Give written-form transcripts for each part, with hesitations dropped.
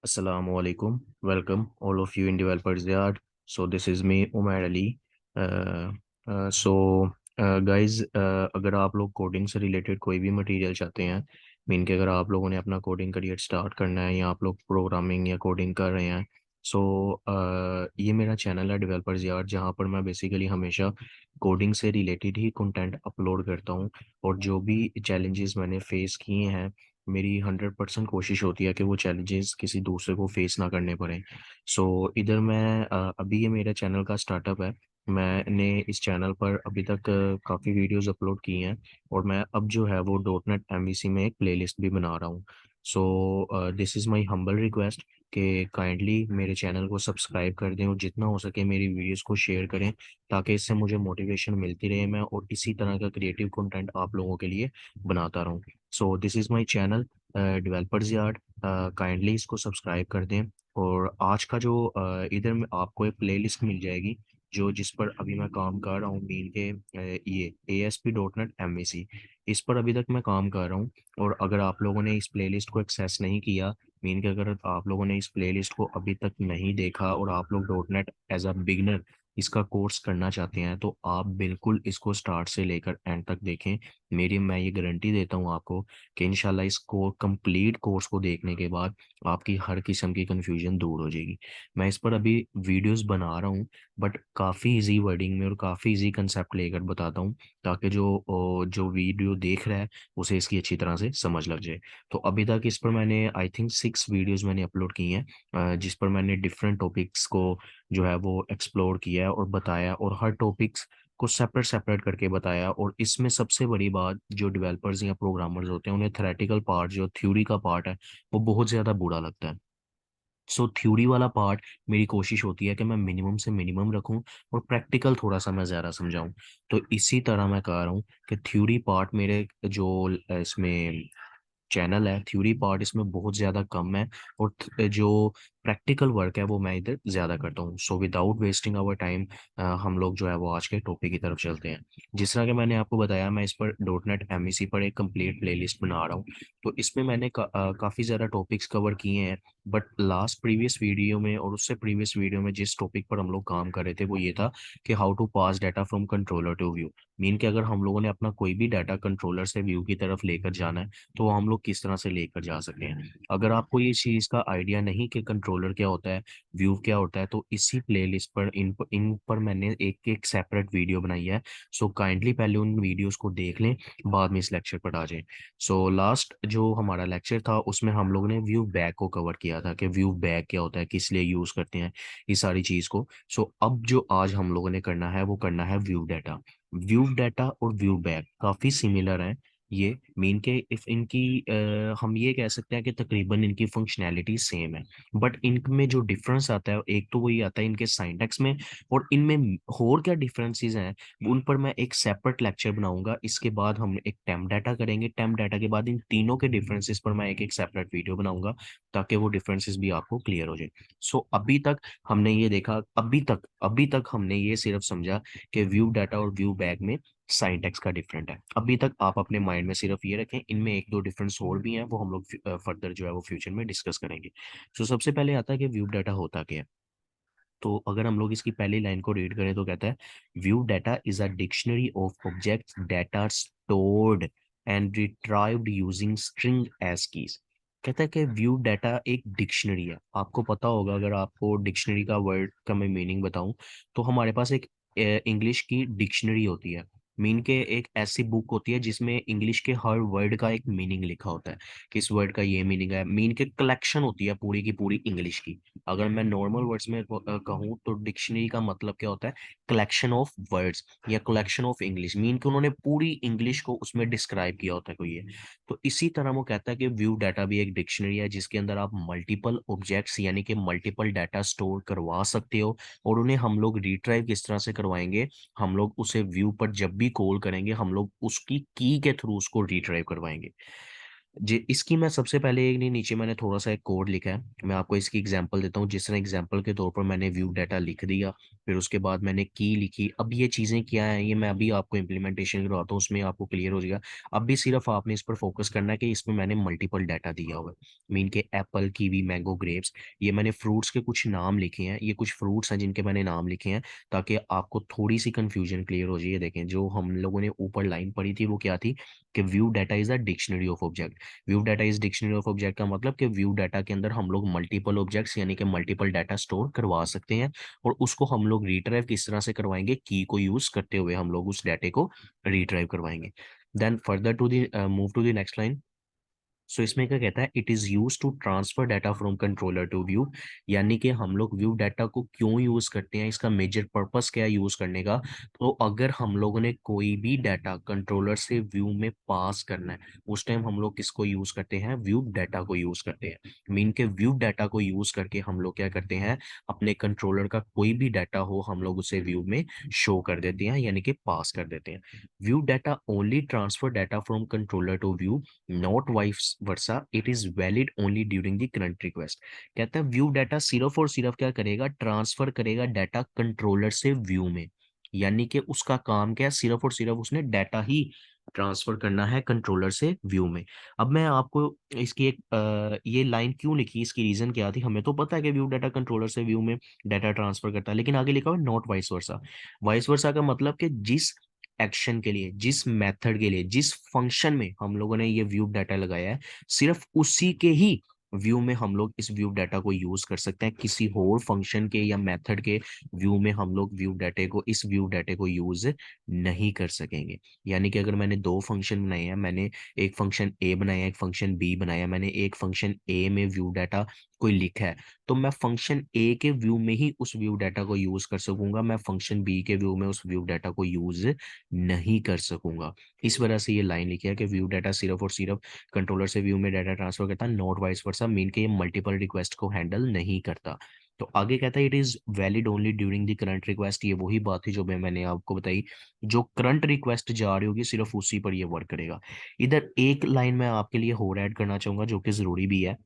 Assalamu alaikum. Welcome all of you in Developers Yard. So this is me Umair Ali. Uh, guys, अगर आप लोग coding से related कोई भी material चाहते हैं, मीन कि अगर आप लोगों ने अपना कोडिंग करियर स्टार्ट करना है या आप लोग प्रोग्रामिंग या कोडिंग कर रहे हैं, सो ये मेरा चैनल है डेवलपर्स यार्ड, जहाँ पर मैं बेसिकली हमेशा कोडिंग से रिलेटेड ही कंटेंट अपलोड करता हूँ। और जो भी चैलेंजेस मैंने फेस किए हैं, मेरी 100% कोशिश होती है कि वो चैलेंजेस किसी दूसरे को फेस ना करने पड़े। इधर मैं अभी ये मेरा चैनल का स्टार्टअप है। मैंने इस चैनल पर अभी तक काफ़ी वीडियोस अपलोड की हैं, और मैं अब जो है वो डॉट नेट एमवीसी में एक प्लेलिस्ट भी बना रहा हूँ। This is my humble request कि काइंडली मेरे चैनल को सब्सक्राइब कर दें और जितना हो सके मेरी वीडियोस को शेयर करें, ताकि इससे मुझे मोटिवेशन मिलती रहे, मैं और इसी तरह का क्रिएटिव कंटेंट आप लोगों के लिए बनाता रहूँ। So this is my channel developers yard. Kindly इसको सब्सक्राइब कर दें। और आज का जो इधर में आपको एक प्लेलिस्ट मिल जाएगी, जो जिस पर अभी मैं काम कर रहा हूँ, मीन के ये ASP.NET MVC, इस पर अभी तक मैं काम कर रहा हूँ। और अगर आप लोगों ने इस प्लेलिस्ट को एक्सेस नहीं किया, मीन के अगर आप लोगों ने इस प्लेलिस्ट को अभी तक नहीं देखा और आप लोग dot net as a beginner इसका कोर्स करना चाहते हैं, तो आप बिल्कुल इसको स्टार्ट से लेकर एंड तक देखें। मैं ये गारंटी देता हूँ आपको कि इंशाल्लाह इसको कंप्लीट कोर्स को देखने के बाद आपकी हर किस्म की कंफ्यूजन दूर हो जाएगी। मैं इस पर अभी वीडियोस बना रहा हूँ, बट काफ़ी इजी वर्डिंग में और काफ़ी इजी कंसेप्ट लेकर बताता हूँ, ताकि जो वीडियो देख रहा है उसे इसकी अच्छी तरह से समझ लग जाए। तो अभी तक इस पर मैंने आई थिंक 6 वीडियोस मैंने अपलोड की हैं, जिस पर मैंने डिफरेंट टॉपिक्स को जो है वो एक्सप्लोर किया है और बताया, और हर टॉपिक्स को सेपरेट सेपरेट करके बताया। और इसमें सबसे बड़ी बात, जो डेवलपर्स या प्रोग्रामर्स होते हैं उन्हें थ्योरेटिकल पार्ट, जो थ्योरी का पार्ट है, वो बहुत ज़्यादा बुरा लगता है। थ्योरी वाला पार्ट मेरी कोशिश होती है कि मैं मिनिमम से मिनिमम रखूं और प्रैक्टिकल थोड़ा सा मैं ज़्यादा समझाऊं। तो इसी तरह मैं कह रहा हूँ कि थ्योरी पार्ट मेरे जो इसमें चैनल है, थ्योरी पार्ट इसमें बहुत ज़्यादा कम है, और जो प्रैक्टिकल वर्क है वो मैं इधर ज़्यादा करता हूँ। So without wasting our time हम लोग जो है वो आज के टॉपिक की तरफ चलते हैं। जिस तरह कि मैंने आपको बताया, मैं इस पर डॉट नेट एमवीसी पर एक कंप्लीट प्लेलिस्ट बना रहा हूँ। तो इसमें मैंने काफ़ी ज़्यादा टॉपिक्स कवर किए हैं, बट लास्ट प्रीवियस वीडियो में और उससे प्रीवियस वीडियो में जिस टॉपिक पर हम लोग काम कर रहे थे वो ये था कि how to pass data from controller to view. Mean कि अगर हम लोगों ने अपना कोई भी डाटा कंट्रोलर से व्यू की तरफ लेकर जाना है, तो हम लोग किस तरह से लेकर जा सके हैं। अगर आपको ये चीज़ का आइडिया नहीं कि कंट्रोलर क्या होता है, व्यू क्या होता है, तो इसी प्लेलिस्ट पर इन पर मैंने एक एक सेपरेट वीडियो बनाई है। काइंडली पहले उन वीडियोस को देख लें, बाद में इस लेक्चर पर आ जाएं। लास्ट जो हमारा लेक्चर था उसमें हम लोगों ने व्यू बैक को कवर किया था कि व्यू बैक क्या होता है, किस लिए यूज़ करते हैं, इस सारी चीज़ को। अब जो आज हम लोगों ने करना है वो करना है व्यू डाटा। व्यू डाटा और व्यू बैक काफ़ी सिमिलर हैं। ये मीन के इफ इनकी हम ये कह सकते हैं कि तकरीबन इनकी फंक्शनैलिटी सेम है, बट इनमें जो डिफरेंस आता है, एक तो वही आता है इनके सिंटैक्स में, और इनमें और क्या डिफरेंसेस हैं उन पर मैं एक सेपरेट लेक्चर बनाऊंगा। इसके बाद हम एक टेम्प डाटा करेंगे, टेम्प डाटा के बाद इन तीनों के डिफरेंसेस पर मैं एक एक सेपरेट वीडियो बनाऊंगा, ताकि वो डिफरेंसेस भी आपको क्लियर हो जाए। अभी तक हमने ये देखा, अभी तक हमने ये सिर्फ समझा कि व्यू डाटा और व्यू बैक में साइंटेक्स का डिफरेंट है। अभी तक आप अपने माइंड में सिर्फ ये रखें, इनमें एक दो डिफरेंस और भी हैं, वो हम लोग फर्दर जो है वो फ्यूचर में डिस्कस करेंगे। सबसे पहले आता है कि व्यू डाटा होता क्या है। तो अगर हम लोग इसकी पहली लाइन को रीड करें तो कहता है, view data is a dictionary of objects that are stored and retrieved using string as keys. कहता है कि व्यू डाटा एक डिक्शनरी है। आपको पता होगा, अगर आपको डिक्शनरी का वर्ड का मैं मीनिंग बताऊं, तो हमारे पास एक इंग्लिश की डिक्शनरी होती है। मीन के एक ऐसी बुक होती है जिसमें इंग्लिश के हर वर्ड का एक मीनिंग लिखा होता है, कि इस वर्ड का ये मीनिंग है। मीन के कलेक्शन होती है पूरी की पूरी इंग्लिश की। अगर मैं नॉर्मल वर्ड्स में कहूँ तो डिक्शनरी का मतलब क्या होता है, कलेक्शन ऑफ वर्ड्स या कलेक्शन ऑफ इंग्लिश। मीन कि उन्होंने पूरी इंग्लिश को उसमें डिस्क्राइब किया होता है कोई ये। तो इसी तरह वो कहता है कि व्यू डाटा भी एक डिक्शनरी है, जिसके अंदर आप मल्टीपल ऑब्जेक्ट्स यानी कि मल्टीपल डाटा स्टोर करवा सकते हो, और उन्हें हम लोग रिट्राइव किस तरह से करवाएंगे, हम लोग उसे व्यू पर जब भी कॉल करेंगे हम लोग उसकी की के थ्रू उसको रिट्राइव करवाएंगे। जी, इसकी मैं सबसे पहले एक नहीं, नीचे मैंने थोड़ा सा एक कोड लिखा है, मैं आपको इसकी एग्जांपल देता हूँ। जिस तरह एग्जांपल के तौर पर मैंने व्यू डाटा लिख दिया, फिर उसके बाद मैंने की लिखी। अब ये चीज़ें क्या हैं, ये मैं अभी आपको इम्प्लीमेंटेशन करवाता हूँ, उसमें आपको क्लियर हो जाएगा। अब भी सिर्फ आपने इस पर फोकस करना है कि इसमें मैंने मल्टीपल डाटा दिया हुआ है, मीन के एप्पल, कीवी, मैंगो, ग्रेप्स। ये मैंने फ्रूट्स के कुछ नाम लिखे हैं, ये कुछ फ्रूट्स हैं जिनके मैंने नाम लिखे हैं, ताकि आपको थोड़ी सी कंफ्यूजन क्लियर हो जाए। देखें, जो हम लोगों ने ऊपर लाइन पढ़ी थी वो क्या थी, कि view data is a dictionary of object. View data is dictionary of object का मतलब कि व्यू डाटा के अंदर हम लोग मल्टीपल ऑब्जेक्ट्स यानी कि मल्टीपल डाटा स्टोर करवा सकते हैं, और उसको हम लोग रिट्राइव किस तरह से करवाएंगे, की को यूज करते हुए हम लोग उस डाटे को रिट्राइव करवाएंगे। Then further to the move to the next line. So इसमें क्या कहता है, it is use to transfer data from controller to view. यानी कि हम लोग व्यू डाटा को क्यों यूज करते हैं, इसका मेजर पर्पस क्या है यूज करने का। तो अगर हम लोगों ने कोई भी डाटा कंट्रोलर से व्यू में पास करना है, उस टाइम हम लोग किसको यूज करते हैं, व्यू डाटा को यूज करते हैं। मीन के व्यू डाटा को यूज करके हम लोग क्या करते हैं, अपने कंट्रोलर का कोई भी डाटा हो हम लोग उसे व्यू में शो कर देते हैं, यानी कि पास कर देते हैं। View data only transfer data from controller to view, not vice versa, it is valid only during the current request. कहता है व्यू डाटा सिर्फ और सिर्फ क्या करेगा, ट्रांसफर करेगा डाटा कंट्रोलर से व्यू में। यानी कि उसका काम क्या है, सिर्फ और सिर्फ उसने डाटा ही ट्रांसफर करना है कंट्रोलर से व्यू में। अब मैं आपको इसकी एक ये लाइन क्यों लिखी, इसकी रीजन क्या थी। हमें तो पता है कि व्यू डाटा कंट्रोलर से व्यू में डाटा ट्रांसफर करता है, लेकिन आगे लिखा हुआ not vice versa. Vice versa का मतलब कि जिस एक्शन के लिए, जिस मेथड के लिए, जिस फंक्शन में हम लोगों ने ये व्यू डाटा लगाया है, सिर्फ उसी के ही व्यू में हम लोग इस व्यू डाटा को यूज कर सकते हैं। किसी और फंक्शन के या मेथड के व्यू में हम लोग व्यू डाटे को, इस व्यू डाटे को यूज नहीं कर सकेंगे। यानी कि अगर मैंने दो फंक्शन बनाए हैं, मैंने एक फंक्शन ए बनाया, एक फंक्शन बी बनाया, मैंने एक फंक्शन ए में व्यू डाटा कोई लिखा है, तो मैं फंक्शन ए के व्यू में ही उस व्यू डाटा को यूज कर सकूंगा, मैं फंक्शन बी के व्यू में उस व्यू डाटा को यूज नहीं कर सकूंगा। इस वजह से ये लाइन लिखी है कि व्यू डाटा सिर्फ और सिर्फ कंट्रोलर से व्यू में डाटा ट्रांसफर करता है, नॉट वाइस वर्सा, मीन के ये मल्टीपल रिक्वेस्ट को हैंडल नहीं करता। तो आगे कहता है it is valid only during the current request. ये वही बात थी जो मैंने आपको बताई, जो करंट रिक्वेस्ट जा रही होगी सिर्फ उसी पर ये वर्क करेगा। इधर एक लाइन मैं आपके लिए और ऐड करना चाहूंगा जो कि जरूरी भी है,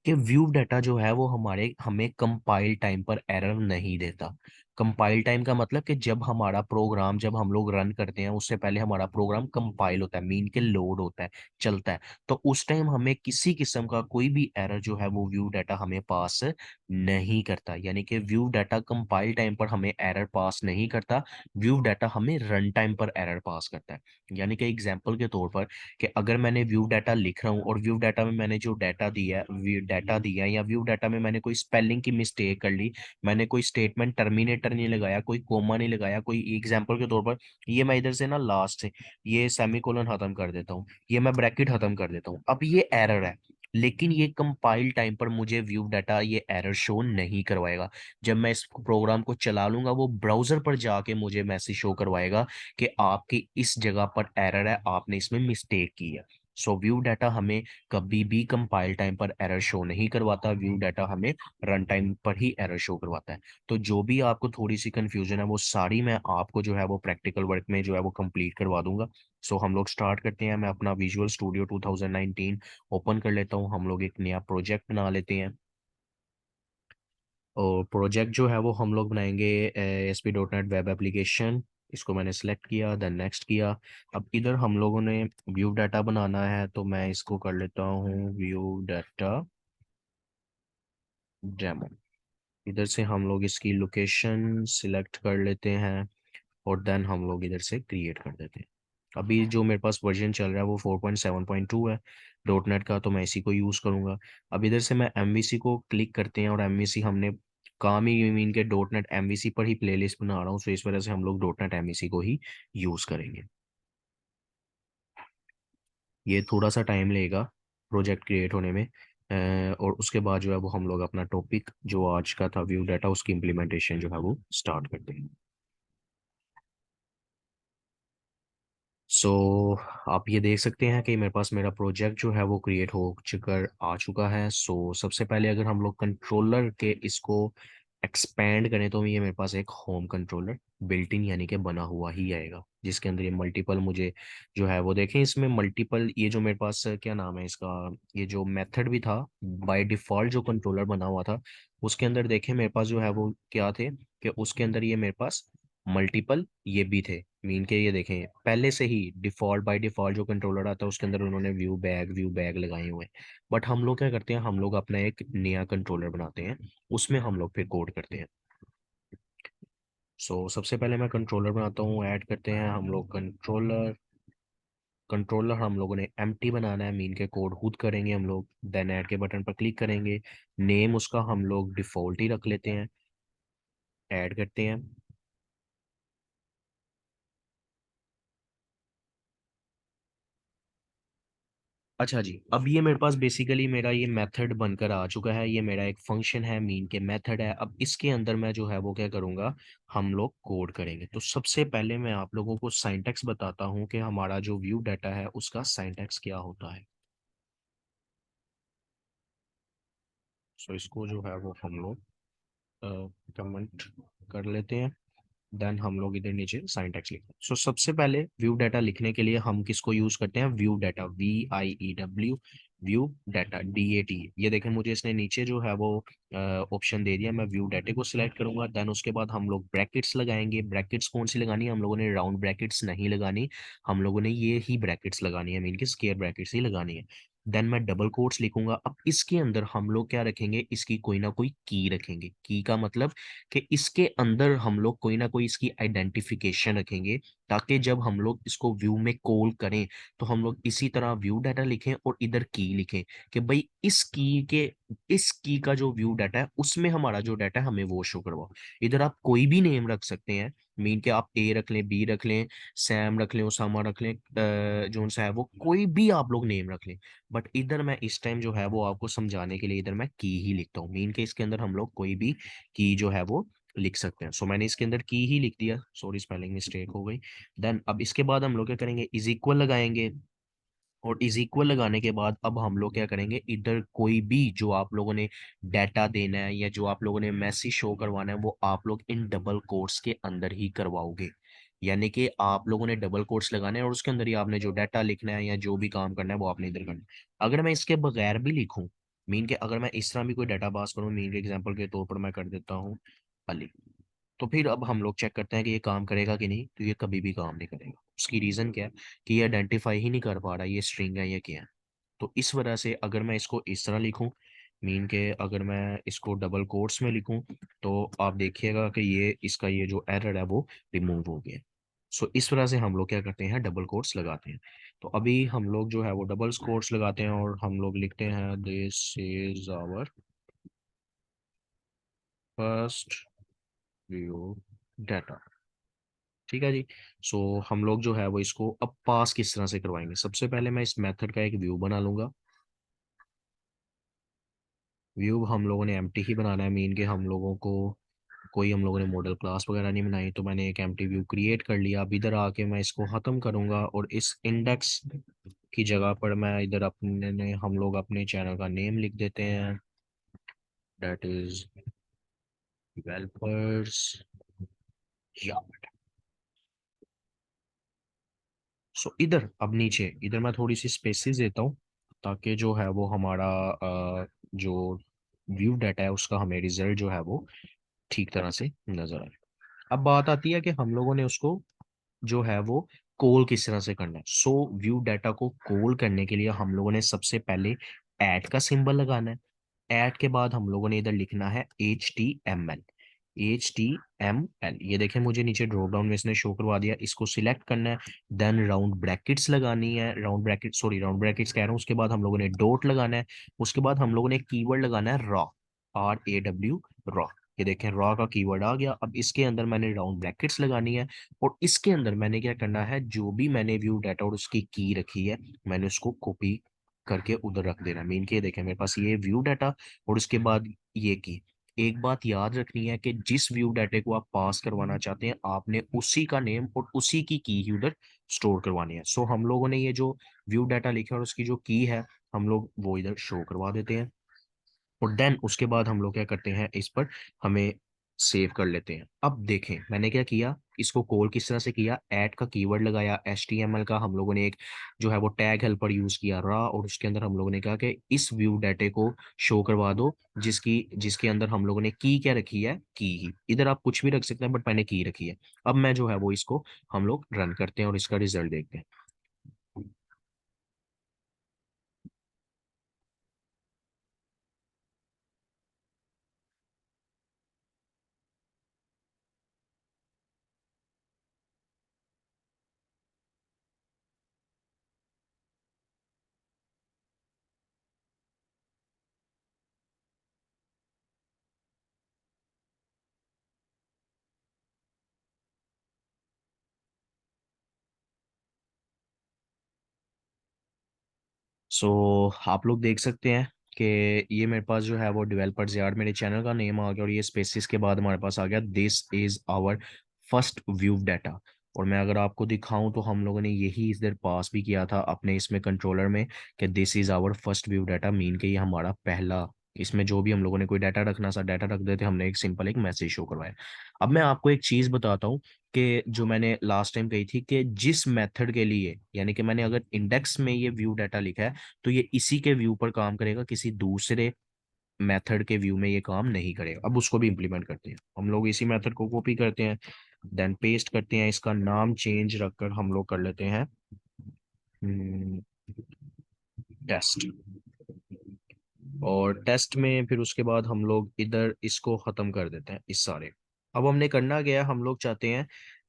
कि व्यू डाटा जो है वो हमारे हमें कंपाइल टाइम पर एरर नहीं देता। कंपाइल टाइम का मतलब कि जब हमारा प्रोग्राम, जब हम लोग रन करते हैं उससे पहले हमारा प्रोग्राम कंपाइल होता है, मीन के लोड होता है, चलता है, तो उस टाइम हमें किसी किस्म का कोई भी एरर जो है वो व्यू डाटा हमें पास नहीं करता। यानी कि व्यू डाटा कंपाइल टाइम पर हमें एरर पास नहीं करता, व्यू डाटा हमें रन टाइम पर एरर पास करता है। यानी कि एग्जाम्पल के तौर पर, कि अगर मैंने व्यू डाटा लिख रहा हूँ और व्यू डाटा में मैंने जो डाटा दिया है, व्यू डाटा दिया है, या व्यू डाटा में मैंने कोई स्पेलिंग की मिस्टेक कर ली, मैंने कोई स्टेटमेंट टर्मिनेटर नहीं लगाया, कोई कोमा नहीं लगाया, कोई एग्जांपल के तौर पर ये मैं इधर से ना लास्ट से ये सेमीकोलन खत्म कर देता हूँ, ये मैं ब्रैकेट खत्म कर देता हूँ, अब ये एरर है। लेकिन ये कंपाइल टाइम पर मुझे व्यू डाटा ये एरर शो नहीं करवाएगा। जब मैं इस प्रोग्राम को चला लूंगा वो ब्राउजर पर जाके मुझे मैसेज शो करवाएगा कि आपकी इस जगह पर एरर है, आपने इसमें मिस्टेक की है। सो व्यू डाटा हमें कभी भी कंपाइल टाइम पर एरर शो नहीं करवाता, व्यू डाटा हमें रन टाइम पर ही एरर शो करवाता है। तो जो भी आपको थोड़ी सी कंफ्यूजन है वो सारी मैं आपको जो है वो प्रैक्टिकल वर्क में जो है वो कंप्लीट करवा दूंगा। सो हम लोग स्टार्ट करते हैं। मैं अपना विजुअल स्टूडियो 2019 ओपन कर लेता हूँ, हम लोग एक नया प्रोजेक्ट बना लेते हैं। और प्रोजेक्ट जो है वो हम लोग बनाएंगे ASP.NET वेब एप्लीकेशन। इसको मैंने सेलेक्ट किया, देन नेक्स्ट किया। अब इधर हम लोगों ने व्यू डाटा बनाना है, तो मैं इसको कर लेता हूँ व्यू डाटा डेमो। इधर से हम लोग इसकी लोकेशन सिलेक्ट कर लेते हैं, और देन हम लोग इधर से क्रिएट कर देते हैं। अभी जो मेरे पास वर्जन चल रहा है वो 4.7.2 है डॉट नेट का, तो मैं इसी को यूज़ करूँगा। अब इधर से मैं एमवीसी को क्लिक करते हैं, और एमवीसी हमने काम ही मीन के डॉट नेट एमवीसी पर ही प्लेलिस्ट बना रहा हूँ, सो इस वजह से हम लोग डॉट नेट एमवीसी को ही यूज़ करेंगे। ये थोड़ा सा टाइम लेगा प्रोजेक्ट क्रिएट होने में, और उसके बाद जो है वो हम लोग अपना टॉपिक जो आज का था व्यू डाटा, उसकी इम्प्लीमेंटेशन जो है वो स्टार्ट करते हैं। सो आप ये देख सकते हैं कि मेरे पास मेरा प्रोजेक्ट जो है वो क्रिएट हो चुका आ चुका है। सो सबसे पहले अगर हम लोग कंट्रोलर के इसको एक्सपेंड करें, तो ये मेरे पास एक होम कंट्रोलर बिल्ट इन यानी कि बना हुआ ही आएगा। जिसके अंदर ये मल्टीपल मुझे जो है वो देखें, इसमें मल्टीपल ये जो मेरे पास क्या नाम है इसका, ये जो मेथड भी था बाय डिफॉल्ट जो कंट्रोलर बना हुआ था, उसके अंदर देखें मेरे पास जो है वो क्या थे, कि उसके अंदर ये मेरे पास मल्टीपल ये भी थे। मीन के ये देखें पहले से ही डिफॉल्ट बाय डिफॉल्ट जो कंट्रोलर आता है उसके अंदर उन्होंने व्यू बैग लगाए हुए हैं। बट हम लोग क्या करते हैं, हम लोग अपना एक नया कंट्रोलर बनाते हैं, उसमें हम लोग फिर कोड करते हैं। सबसे पहले मैं कंट्रोलर बनाता हूँ, ऐड करते हैं हम लोग कंट्रोलर। कंट्रोलर हम लोगों ने एम्प्टी बनाना है, मीन के कोड खुद करेंगे हम लोग। देन ऐड के बटन पर क्लिक करेंगे। नेम उसका हम लोग डिफॉल्ट ही रख लेते हैं, ऐड करते हैं। अच्छा जी, अब ये मेरे पास बेसिकली मेरा ये मेथड बनकर आ चुका है, ये मेरा एक फंक्शन है, मीन के मेथड है। अब इसके अंदर मैं जो है वो क्या करूंगा, हम लोग कोड करेंगे। तो सबसे पहले मैं आप लोगों को साइंटैक्स बताता हूँ कि हमारा जो व्यू डाटा है उसका साइंटैक्स क्या होता है। इसको जो है वो हम लोग कमेंट कर लेते हैं। देन हम लोग इधर नीचे सिंटैक्स लिखते हैं। सबसे पहले व्यू डाटा लिखने के लिए हम किसको यूज करते हैं, view data, VIEW, view data, DAT। ये देखें मुझे इसने नीचे जो है वो ऑप्शन दे दिया। मैं व्यू डाटे को सिलेक्ट करूंगा, देन उसके बाद हम लोग ब्रैकेट्स लगाएंगे। ब्रैकेट्स कौन सी लगानी है, हम लोगों ने राउंड ब्रैकेट्स नहीं लगानी, हम लोगों ने ये ही ब्रैकेट्स लगानी है, मीन की स्क्वायर ब्रैकेट्स ही लगानी है। देन मैं डबल कोट्स लिखूंगा। अब इसके अंदर हम लोग क्या रखेंगे, इसकी कोई ना कोई की रखेंगे। की का मतलब कि इसके अंदर हम लोग कोई ना कोई इसकी आइडेंटिफिकेशन रखेंगे, ताकि जब हम लोग इसको व्यू में कॉल करें तो हम लोग इसी तरह व्यू डाटा लिखें और इधर की लिखें, कि भाई इस की का जो व्यू डाटा है उसमें हमारा जो डाटा है हमें वो शो करवाओ। इधर आप कोई भी नेम रख सकते हैं, मीन के आप ए रख लें, बी रख लें, सैम रख लें, ओसामा रख लें, जोन सा है वो कोई भी आप लोग नेम रख लें। बट इधर मैं इस टाइम जो है वो आपको समझाने के लिए इधर मैं की ही लिखता हूँ, मीन के इसके अंदर हम लोग कोई भी की जो है वो लिख सकते हैं। मैंने इसके अंदर की ही लिख दिया, सॉरी स्पेलिंग मिस्टेक हो गई। देन अब इसके बाद हम लोग क्या करेंगे, इज इक्वल लगाएंगे। और इज इक्वल लगाने के बाद अब हम लोग क्या करेंगे, इधर कोई भी जो आप लोगों ने डाटा देना है या जो आप लोगों ने मैसेज शो करवाना है वो आप लोग इन डबल कोट्स के अंदर ही करवाओगे। यानी कि आप लोगों ने डबल कोट्स लगाने हैं और उसके अंदर ही आपने जो डाटा लिखना है या जो भी काम करना है वो आपने इधर करना है। अगर मैं इसके बगैर भी लिखूं, मीन के अगर मैं इस तरह भी कोई डाटा पास करूं, मीन के एग्जांपल के तौर पर मैं कर देता हूं अली, तो फिर अब हम लोग चेक करते हैं कि ये काम करेगा कि नहीं, तो ये कभी भी काम नहीं करेगा। उसकी रीजन क्या है, कि ये आइडेंटिफाई ही नहीं कर पा रहा ये स्ट्रिंग है या क्या है। तो इस वजह से अगर मैं इसको इस तरह लिखूं, मीन के अगर मैं इसको डबल कोट्स में लिखूं, तो आप देखिएगा कि ये इसका ये जो एरर है वो रिमूव हो गया। इस वजह से हम लोग क्या करते हैं, डबल कोट्स लगाते हैं। तो अभी हम लोग जो है वो डबल कोट्स लगाते हैं और हम लोग लिखते हैं this is our first view data. ठीक है जी। हम लोग जो है वो इसको अब पास किस तरह से करवाएंगे, सबसे पहले मैं इस मेथड का एक व्यू बना लूंगा। व्यू हम लोगों ने एम्प्टी ही बनाना है, मीन के हम लोगों को कोई हम लोगों ने मॉडल क्लास वगैरह नहीं बनाई, तो मैंने एक एम्प्टी व्यू क्रिएट कर लिया। अब इधर आके मैं इसको खत्म करूंगा और इस इंडेक्स की जगह पर मैं इधर अपने हम लोग अपने चैनल का नेम लिख देते हैं, दैट इज डेवलपर्स। इधर अब नीचे इधर मैं थोड़ी सी स्पेसिस देता हूँ, ताकि जो है वो हमारा जो व्यू डाटा है उसका हमें रिजल्ट जो है वो ठीक तरह से नजर आए। अब बात आती है कि हम लोगों ने उसको जो है वो कॉल किस तरह से करना है। व्यू डाटा को कॉल करने के लिए हम लोगों ने सबसे पहले ऐट का सिंबल लगाना है। ऐट के बाद हम लोगों ने इधर लिखना है HTML। HTML ये देखें मुझे नीचे ड्रॉप डाउन में इसने शो करवा दिया, इसको सिलेक्ट करना है। देन राउंड ब्रैकेट्स लगानी है, राउंड ब्रैकेट्स कह रहा हूँ। उसके बाद हम लोगों ने डॉट लगाना है। उसके बाद हम लोगों ने कीवर्ड लगाना है रॉ, RAW, रॉ। ये देखें रॉ का कीवर्ड आ गया। अब इसके अंदर मैंने राउंड ब्रैकेट्स लगानी है और इसके अंदर मैंने क्या करना है, जो भी मैंने व्यू डाटा और उसकी की रखी है मैंने उसको कॉपी करके उधर रख देना। मीन के देखें मेरे पास ये व्यू डाटा और उसके बाद ये की। एक बात याद रखनी है कि जिस व्यू डाटे को आप पास करवाना चाहते हैं आपने उसी का नेम और उसी की ही उधर स्टोर करवानी है। हम लोगों ने ये जो व्यू डाटा लिखा है और उसकी जो की है हम लोग वो इधर शो करवा देते हैं। और देन उसके बाद हम लोग क्या करते हैं, इस पर हमें सेव कर लेते हैं। अब देखें मैंने क्या किया, इसको कॉल किस तरह से किया, ऐड का कीवर्ड लगाया, HTML का हम लोगों ने एक जो है वो टैग हेल्पर यूज किया रहा, और उसके अंदर हम लोगों ने कहा कि इस व्यू डाटे को शो करवा दो जिसकी जिसके अंदर हम लोगों ने की क्या रखी है, की ही। इधर आप कुछ भी रख सकते हैं बट मैंने की रखी है। अब मैं जो है वो इसको हम लोग रन करते हैं और इसका रिजल्ट देखते हैं। सो आप लोग देख सकते हैं कि ये मेरे पास जो है वो डेवलपर्स यार्ड मेरे चैनल का नेम आ गया, और ये स्पेसिस के बाद हमारे पास आ गया this is our first view data. और मैं अगर आपको दिखाऊं तो हम लोगों ने यही इधर पास भी किया था अपने इसमें कंट्रोलर में कि this is our first view data, मीन के ये हमारा पहला, इसमें जो भी हम लोगों ने कोई डाटा रखना सा डाटा रख देते, हमने एक सिंपल एक मैसेज शो करवाया। अब मैं आपको एक चीज बताता हूँ कि जो मैंने लास्ट टाइम कही थी कि जिस मेथड के लिए, यानी कि मैंने अगर इंडेक्स में ये व्यू डाटा लिखा है तो ये इसी के व्यू पर काम करेगा, किसी दूसरे मेथड के व्यू में ये काम नहीं करेगा। अब उसको भी इंप्लीमेंट करते हैं हम लोग, इसी मेथड को कॉपी करते हैं, देन पेस्ट करते हैं, इसका नाम चेंज रखकर हम लोग कर लेते हैं टेस्ट। और टेस्ट में फिर उसके बाद हम लोग इधर इसको खत्म कर देते हैं इस सारे। अब हमने करना क्या है, हम लोग चाहते हैं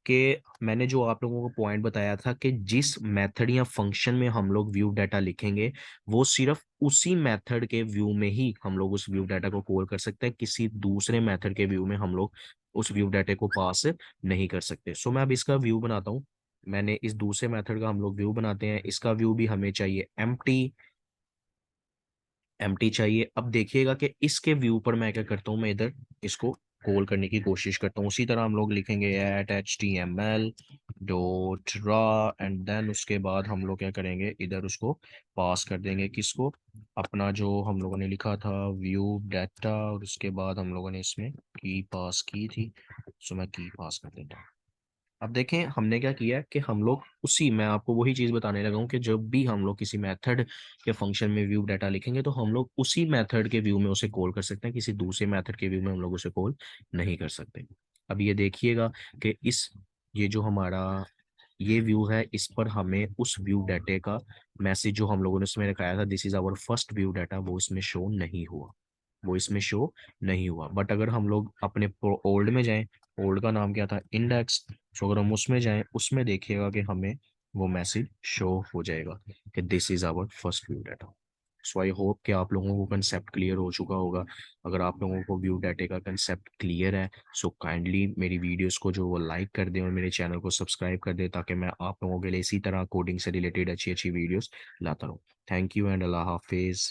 कि मैंने जो आप लोगों को पॉइंट बताया था कि जिस मेथड या फंक्शन में हम लोग व्यू डाटा लिखेंगे वो सिर्फ उसी मेथड के व्यू में ही हम लोग उस व्यू डाटा को कॉल कर सकते हैं, किसी दूसरे मेथड के व्यू में हम लोग उस व्यू डाटा को पास नहीं कर सकते। सो मैं अब इसका व्यू बनाता हूँ। मैंने इस दूसरे मेथड का हम लोग व्यू बनाते हैं, इसका व्यू भी हमें चाहिए एम्प्टी, एम्प्टी चाहिए। अब देखिएगा कि इसके व्यू पर मैं क्या करता हूँ, मैं इधर इसको कॉल करने की कोशिश करता हूँ। उसी तरह हम लोग लिखेंगे एट HTML डॉट रा, एंड देन उसके बाद हम लोग क्या करेंगे, इधर उसको पास कर देंगे किसको, अपना जो हम लोगों ने लिखा था व्यू डाटा, और उसके बाद हम लोगों ने इसमें की पास की थी। सो मैं की पास कर देता हूँ। अब देखें हमने क्या किया है कि हम लोग उसी, मैं आपको वही चीज बताने लगा हूं कि जब भी हम लोग किसी मेथड के फंक्शन में व्यू डाटा लिखेंगे तो हम लोग उसी मेथड के व्यू में उसे कॉल कर सकते हैं, किसी दूसरे मेथड के व्यू में हम लोग उसे कॉल नहीं कर सकते। अब ये देखिएगा कि इस, ये जो हमारा ये व्यू है इस पर हमें उस व्यू डाटे का मैसेज जो हम लोगों ने उसमें रखाया था this is our first view data, वो इसमें शो नहीं हुआ, वो इसमें शो नहीं हुआ। बट अगर हम लोग अपने ओल्ड में जाएं, ओल्ड का नाम क्या था, इंडेक्स, तो अगर हम उसमें जाएं उसमें देखिएगा कि हमें वो मैसेज शो हो जाएगा कि this is our first view data. So I hope कि आप लोगों को कंसेप्ट क्लियर हो चुका होगा। अगर आप लोगों को व्यू डाटे का कंसेप्ट क्लियर है सो काइंडली मेरी वीडियोस को जो वो लाइक कर दें और मेरे चैनल को सब्सक्राइब कर दें, ताकि मैं आप लोगों के लिए इसी तरह कोडिंग से रिलेटेड अच्छी अच्छी वीडियोस लाता रहूँ। थैंक यू एंड अल्लाह हाफिज़।